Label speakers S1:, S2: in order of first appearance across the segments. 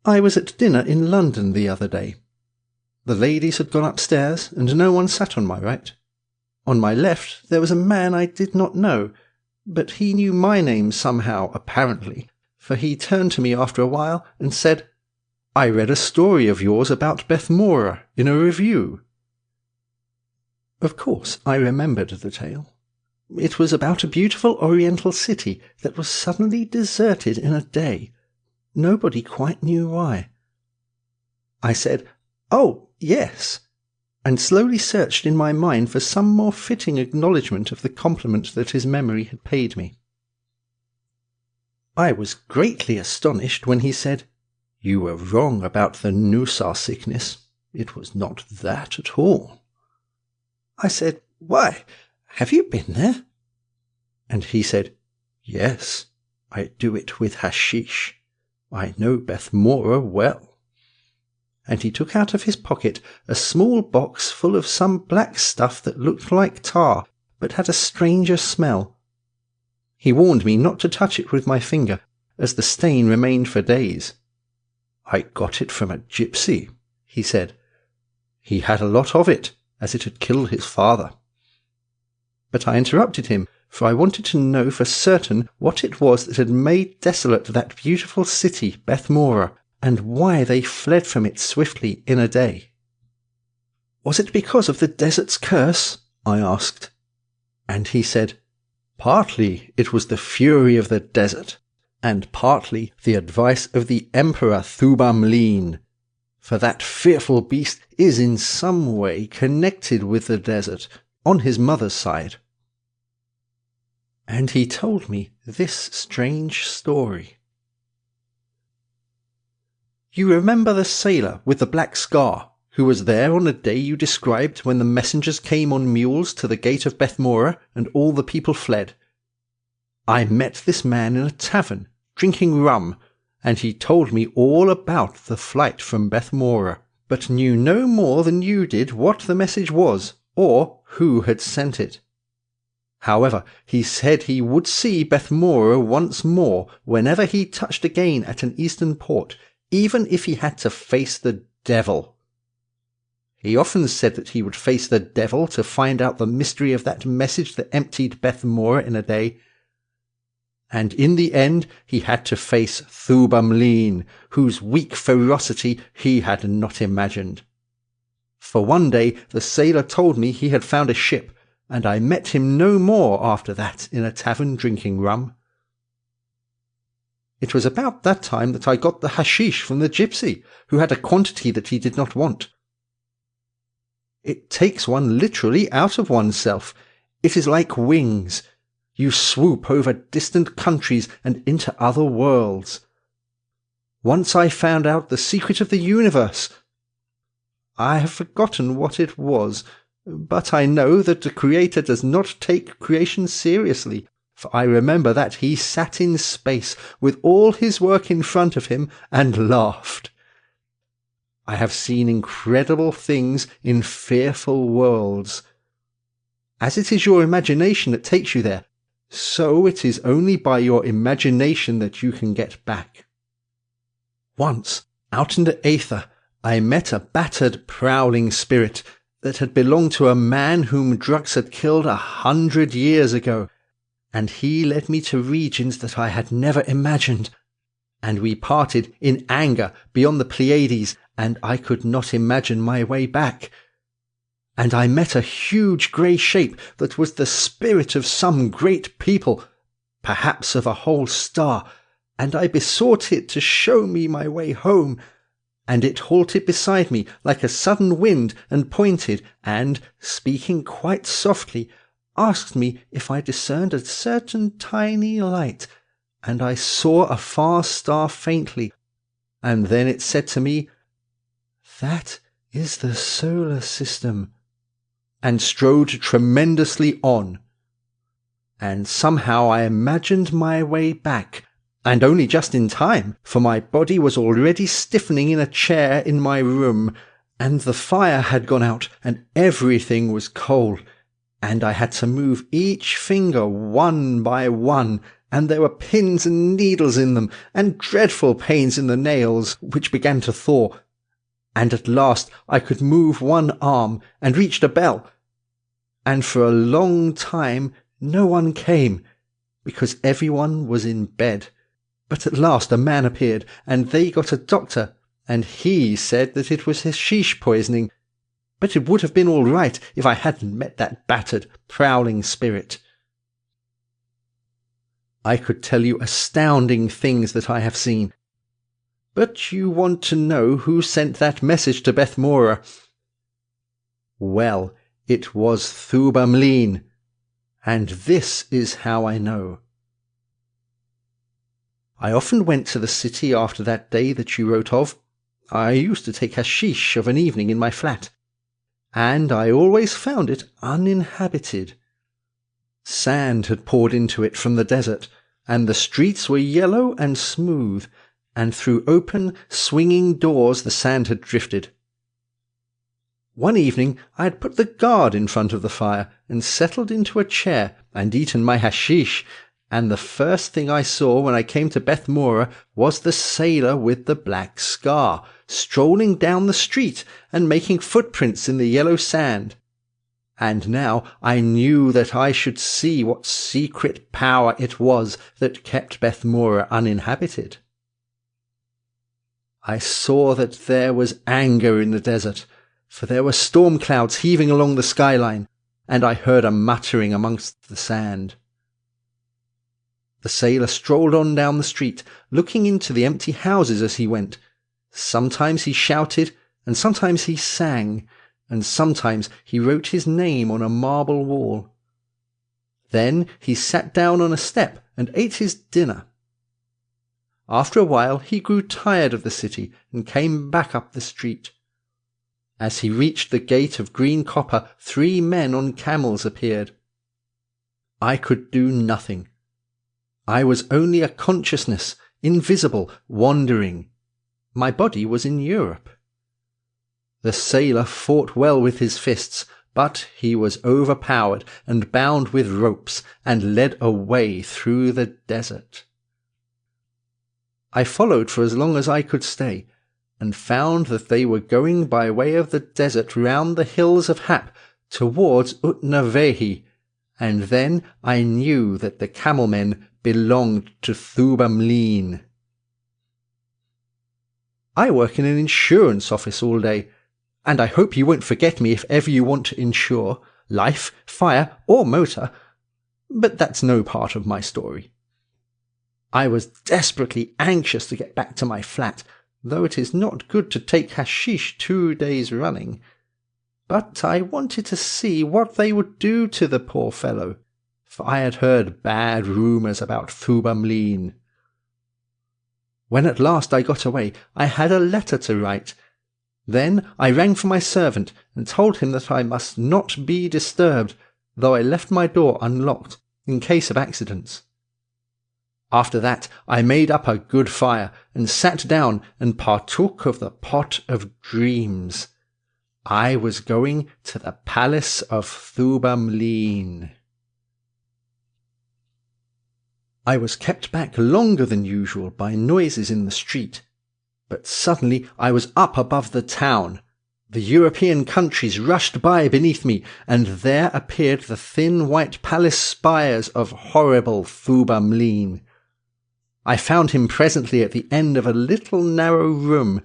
S1: I was at dinner in London the other day. The ladies had gone upstairs, and no one sat on my right. On my left there was a man I did not know, but he knew my name somehow, apparently, for he turned to me after a while and said, "I read a story of yours about Beth Mora in a review." Of course, I remembered the tale. It was about a beautiful Oriental city that was suddenly deserted in a day. Nobody quite knew why. I said, "Oh, yes," and slowly searched in my mind for some more fitting acknowledgment of the compliment that his memory had paid me. I was greatly astonished when he said, "You were wrong about the Nusar sickness. It was not that at all." I said, "Why, have you been there?" And he said, "Yes, I do it with hashish. I know Beth Mora well." And he took out of his pocket a small box full of some black stuff that looked like tar, but had a stranger smell. He warned me not to touch it with my finger, as the stain remained for days. "I got it from a gypsy," he said. "He had a lot of it, as it had killed his father." But I interrupted him, for I wanted to know for certain what it was that had made desolate that beautiful city, Beth Mora, and why they fled from it swiftly in a day. "Was it because of the desert's curse?" I asked. And he said, "Partly it was the fury of the desert, and partly the advice of the Emperor Thubamlin, for that fearful beast is in some way connected with the desert, on his mother's side." And he told me this strange story. "You remember the sailor with the black scar, who was there on the day you described when the messengers came on mules to the gate of Beth Mora and all the people fled? I met this man in a tavern, drinking rum, and he told me all about the flight from Beth Mora, but knew no more than you did what the message was, or who had sent it. However, he said he would see Beth Mora once more whenever he touched again at an eastern port, even if he had to face the devil. He often said that he would face the devil to find out the mystery of that message that emptied Beth Mora in a day. And in the end he had to face Thubamlin, whose weak ferocity he had not imagined. For one day the sailor told me he had found a ship, and I met him no more after that in a tavern drinking rum. It was about that time that I got the hashish from the gypsy, who had a quantity that he did not want. It takes one literally out of oneself. It is like wings. You swoop over distant countries and into other worlds. Once I found out the secret of the universe. I have forgotten what it was, but I know that the Creator does not take creation seriously, for I remember that he sat in space with all his work in front of him and laughed. I have seen incredible things in fearful worlds. As it is your imagination that takes you there, so it is only by your imagination that you can get back. Once, out in the aether, I met a battered, prowling spirit that had belonged to a man whom drugs had killed 100 years ago, and he led me to regions that I had never imagined, and we parted in anger beyond the Pleiades, and I could not imagine my way back. And I met a huge grey shape that was the spirit of some great people, perhaps of a whole star, and I besought it to show me my way home, and it halted beside me like a sudden wind and pointed, and, speaking quite softly, asked me if I discerned a certain tiny light, and I saw a far star faintly, and then it said to me, "That is the solar system," and strode tremendously on. And somehow I imagined my way back, and only just in time, for my body was already stiffening in a chair in my room, and the fire had gone out, and everything was cold, and I had to move each finger one by one, and there were pins and needles in them, and dreadful pains in the nails, which began to thaw. And at last I could move one arm, and reached a bell. And for a long time no one came, because everyone was in bed. But at last a man appeared, and they got a doctor, and he said that it was hashish poisoning. But it would have been all right if I hadn't met that battered, prowling spirit. I could tell you astounding things that I have seen. But you want to know who sent that message to Beth Mora. Well, it was Thubamleen, and this is how I know. I often went to the city after that day that you wrote of. I used to take hashish of an evening in my flat, and I always found it uninhabited. Sand had poured into it from the desert, and the streets were yellow and smooth, and through open, swinging doors the sand had drifted. One evening I had put the guard in front of the fire and settled into a chair and eaten my hashish, and the first thing I saw when I came to Beth Mora was the sailor with the black scar, strolling down the street and making footprints in the yellow sand. And now I knew that I should see what secret power it was that kept Beth Mora uninhabited. I saw that there was anger in the desert, for there were storm clouds heaving along the skyline, and I heard a muttering amongst the sand. The sailor strolled on down the street, looking into the empty houses as he went. Sometimes he shouted, and sometimes he sang, and sometimes he wrote his name on a marble wall. Then he sat down on a step and ate his dinner. After a while he grew tired of the city and came back up the street. As he reached the gate of green copper, 3 men on camels appeared. I could do nothing. I was only a consciousness, invisible, wandering. My body was in Europe. The sailor fought well with his fists, but he was overpowered and bound with ropes and led away through the desert. I followed for as long as I could stay, and found that they were going by way of the desert round the hills of Hap towards Utnavehi, and then I knew that the camel-men belonged to Thubamleen. I work in an insurance office all day, and I hope you won't forget me if ever you want to insure life, fire, or motor, but that's no part of my story. I was desperately anxious to get back to my flat, though it is not good to take hashish 2 days running. But I wanted to see what they would do to the poor fellow, for I had heard bad rumours about Thubamleen. When at last I got away, I had a letter to write. Then I rang for my servant and told him that I must not be disturbed, though I left my door unlocked in case of accidents. After that I made up a good fire and sat down and partook of the pot of dreams. I was going to the palace of Thubamleen. I was kept back longer than usual by noises in the street, but suddenly I was up above the town. The European countries rushed by beneath me, and there appeared the thin white palace spires of horrible Thubamleen. I found him presently at the end of a little narrow room.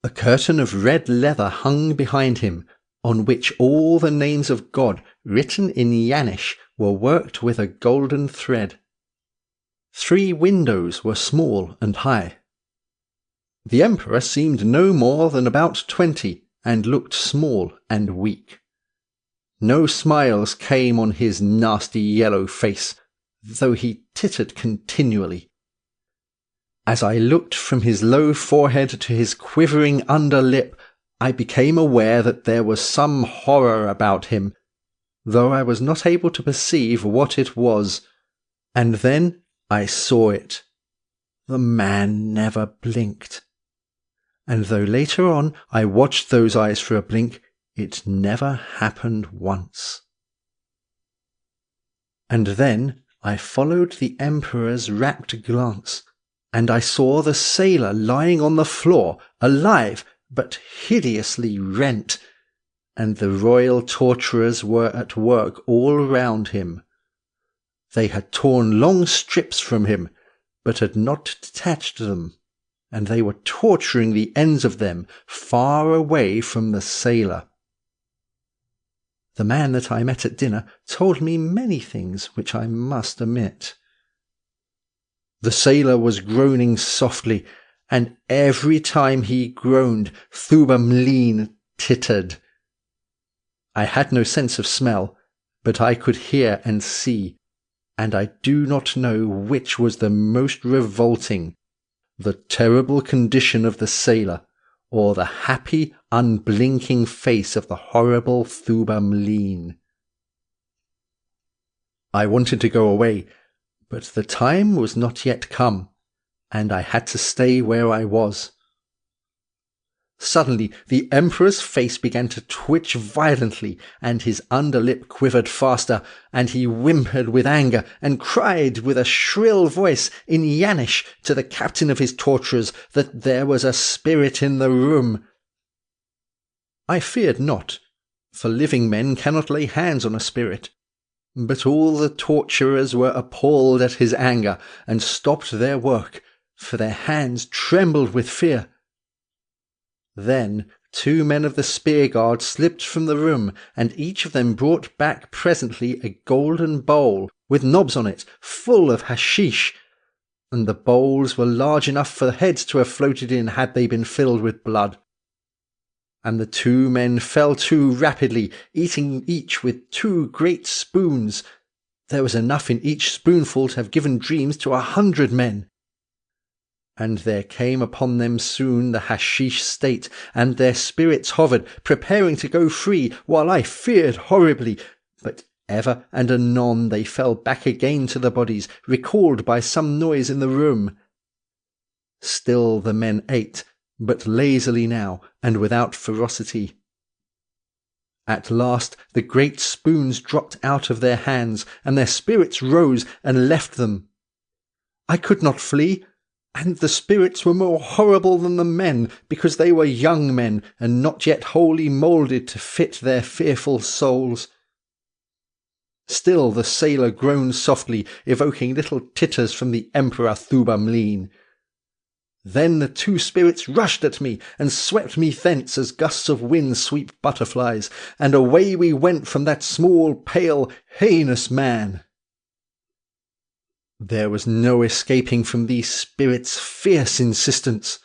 S1: A curtain of red leather hung behind him, on which all the names of God, written in Yanish, were worked with a golden thread. 3 windows were small and high. The emperor seemed no more than about 20, and looked small and weak. No smiles came on his nasty yellow face, though he tittered continually. As I looked from his low forehead to his quivering under lip, I became aware that there was some horror about him, though I was not able to perceive what it was. And then I saw it. The man never blinked. And though later on I watched those eyes for a blink, it never happened once. And then I followed the Emperor's rapt glance, and I saw the sailor lying on the floor, alive but hideously rent, and the royal torturers were at work all round him. They had torn long strips from him, but had not detached them, and they were torturing the ends of them far away from the sailor. The man that I met at dinner told me many things which I must omit. The sailor was groaning softly, and every time he groaned, Thubamleen tittered. I had no sense of smell, but I could hear and see, and I do not know which was the most revolting, the terrible condition of the sailor, or the happy, unblinking face of the horrible Thubamleen. I wanted to go away, but the time was not yet come, and I had to stay where I was. Suddenly the Emperor's face began to twitch violently, and his underlip quivered faster, and he whimpered with anger, and cried with a shrill voice in Yanish to the captain of his torturers that there was a spirit in the room. I feared not, for living men cannot lay hands on a spirit. But all the torturers were appalled at his anger, and stopped their work, for their hands trembled with fear. Then 2 men of the spear guard slipped from the room, and each of them brought back presently a golden bowl with knobs on it, full of hashish, and the bowls were large enough for heads to have floated in had they been filled with blood. And the 2 men fell to rapidly, eating each with 2 great spoons. There was enough in each spoonful to have given dreams to 100 men. And there came upon them soon the hashish state, and their spirits hovered, preparing to go free, while I feared horribly. But ever and anon they fell back again to the bodies, recalled by some noise in the room. Still the men ate, but lazily now, and without ferocity. At last the great spoons dropped out of their hands, and their spirits rose and left them. I could not flee, and the spirits were more horrible than the men, because they were young men, and not yet wholly moulded to fit their fearful souls. Still the sailor groaned softly, evoking little titters from the Emperor Thubamleen. Then the 2 spirits rushed at me, and swept me thence as gusts of wind sweep butterflies, and away we went from that small, pale, heinous man. There was no escaping from these spirits' fierce insistence.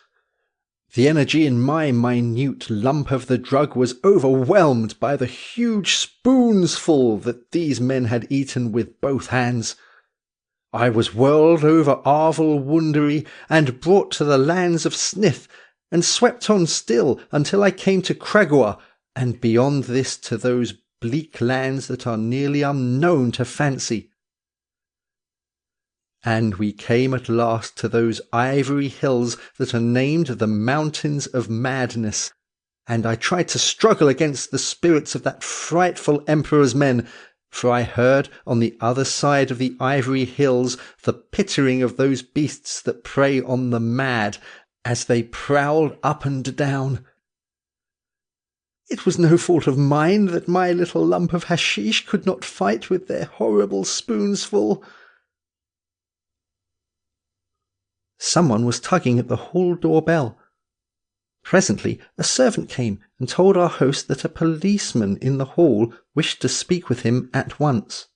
S1: The energy in my minute lump of the drug was overwhelmed by the huge spoonsful that these men had eaten with both hands. I was whirled over Arvel Wundery, and brought to the lands of Snith, and swept on still until I came to Cragua, and beyond this to those bleak lands that are nearly unknown to fancy. And we came at last to those ivory hills that are named the Mountains of Madness, and I tried to struggle against the spirits of that frightful Emperor's men, for I heard on the other side of the ivory hills the pittering of those beasts that prey on the mad, as they prowled up and down. It was no fault of mine that my little lump of hashish could not fight with their horrible spoonsful. Someone was tugging at the hall door bell. Presently a servant came and told our host that a policeman in the hall wished to speak with him at once.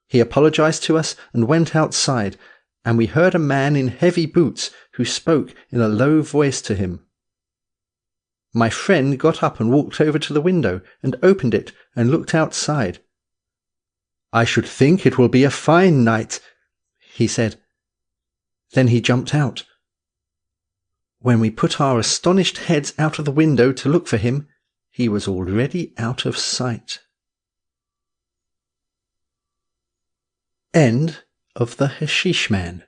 S1: He apologized to us and went outside, and we heard a man in heavy boots who spoke in a low voice to him. My friend got up and walked over to the window and opened it and looked outside. "I should think it will be a fine night," he said. Then he jumped out. When we put our astonished heads out of the window to look for him, he was already out of sight. End of the Hashish Man.